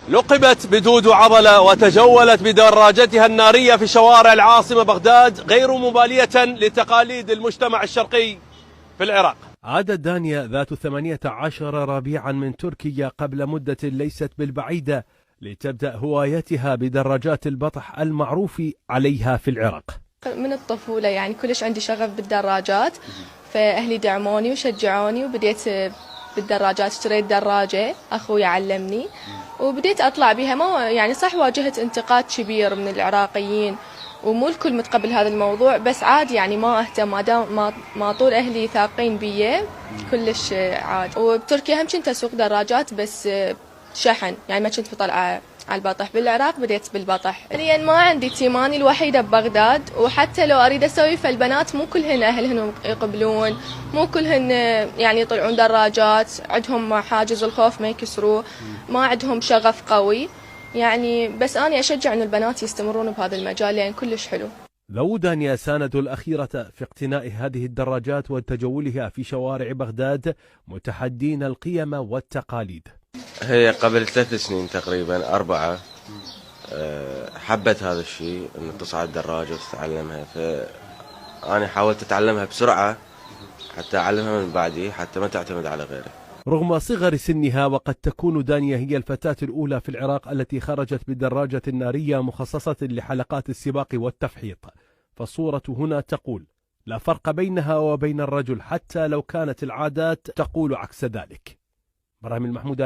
لقبت بدود عضلة وتجولت بدراجتها النارية في شوارع العاصمة بغداد غير مبالية لتقاليد المجتمع الشرقي في العراق. عادت دانيا ذات 18 ربيعا من تركيا قبل مدة ليست بالبعيدة لتبدأ هوايتها بدراجات البطح المعروف عليها في العراق. من الطفولة يعني كلش عندي شغف بالدراجات، فأهلي دعموني وشجعوني وبديت بالدراجات. اشتريت دراجة، أخوي علمني وبديت أطلع بها. ما يعني صح واجهت انتقاد كبير من العراقيين ومو الكل متقبل هذا الموضوع، بس عادي يعني ما أهتم ما دام ما طول أهلي ثاقين بي كلش عادي. وبتركيا هم كنت أسوق دراجات بس شحن، يعني ما كنت بطلع على البطح. بالعراق بديت بالبطح لأن ما عندي تيماني الوحيدة ببغداد، وحتى لو أريد أسوي فالبنات مو كلهن أهلهن يقبلون، مو كلهن يعني يطلعون دراجات، عندهم حاجز الخوف ما يكسروه، ما عندهم شغف قوي يعني. بس أنا أشجع إن البنات يستمرون بهذا المجال لأن كلش حلو. ذو دانيا ساندوا الأخيرة في اقتناء هذه الدراجات وتجولها في شوارع بغداد متحدين القيم والتقاليد. هي قبل 3 سنين تقريبا 4 حبت هذا الشيء انه تصعد دراجة وتتعلمها، فأنا حاولت أتعلمها بسرعة حتى أعلمها من بعدي حتى ما تعتمد على غيره. رغم صغر سنها وقد تكون دانيا هي الفتاة الأولى في العراق التي خرجت بدراجة نارية مخصصة لحلقات السباق والتفحيط، فالصورة هنا تقول لا فرق بينها وبين الرجل حتى لو كانت العادات تقول عكس ذلك. براهم المحمودي.